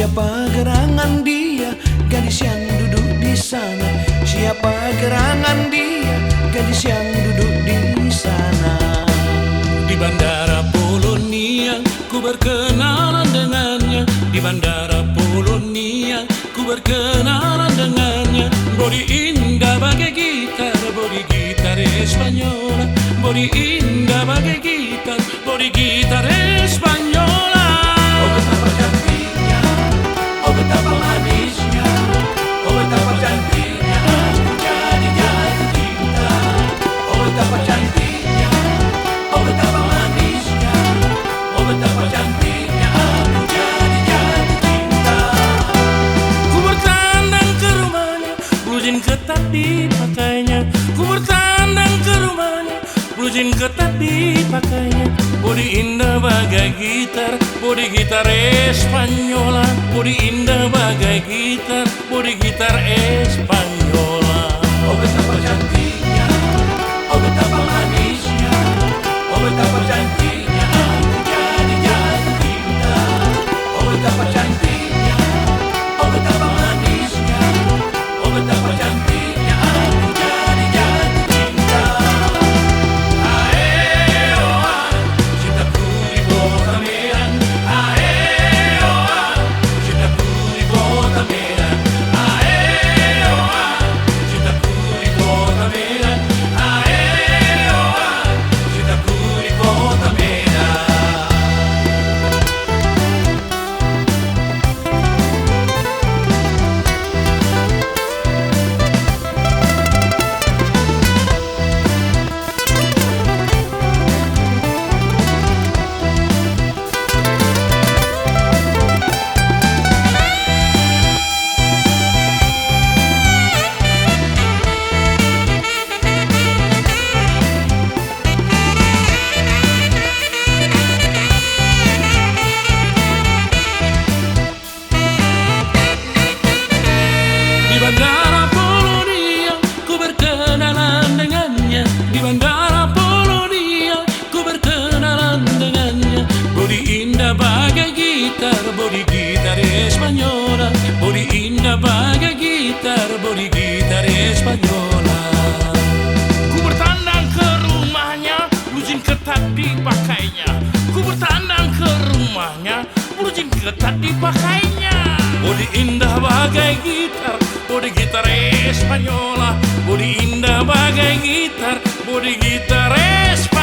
Siapa gerangan dia, gadis yang duduk di sana? Siapa gerangan dia, gadis yang duduk di sana? Di bandara Polonia ku berkenalan dengannya. Di bandara Polonia ku berkenalan dengannya. Bodi indah bagai gitar, bodi gitar Espanyola. Bodi indah bagai gitar, bodi gitar Espanyola. Oh betapa cantiknya, oh betapa manisnya, oh betapa cantiknya, aku jadi jatuh cinta. Oh betapa cantiknya, oh betapa manisnya, oh betapa cantiknya, aku jadi jatuh cinta. Ku bertandang ke rumahnya, blue jean ketat dipakainya. Ku bertandang ke rumahnya, blue jean ketat dipakainya. Bodi indah bagai gitar, bodi gitar Espanyola. Bodi indah bagai gitar, bodi gitar Espanyola. Oh betapa cantiknya, oh betapa manisnya, oh betapa cantiknya, aku jadi jatuh cinta. Oh betapa cantiknya, oh betapa manisnya, oh betapa cantiknya, aku jadi jatuh cinta. Ae oh ah, cintaku di kota Medan. Ae oh ah, cintaku di kota Medan. Ae oh ah, cintaku di kota Medan. Ae oh ah, cintaku di kota Medan. Di bandara Polonia ku berkenalan dengannya. Di bandara Polonia ku berkenalan dengannya. Bodi indah bagai gitar, bodi gitar Espanyola. Bodi indah bagai gitar, bodi gitar Espanyola. Ku bertandang ke rumahnya, blue jean ketat dipakainya. Ku bertandang ke rumahnya, blue jean ketat dipakainya. Bodi indah bagai gitar, bodi gitar Espanyola. Bodi indah bagai gitar, bodi gitar Espanyola.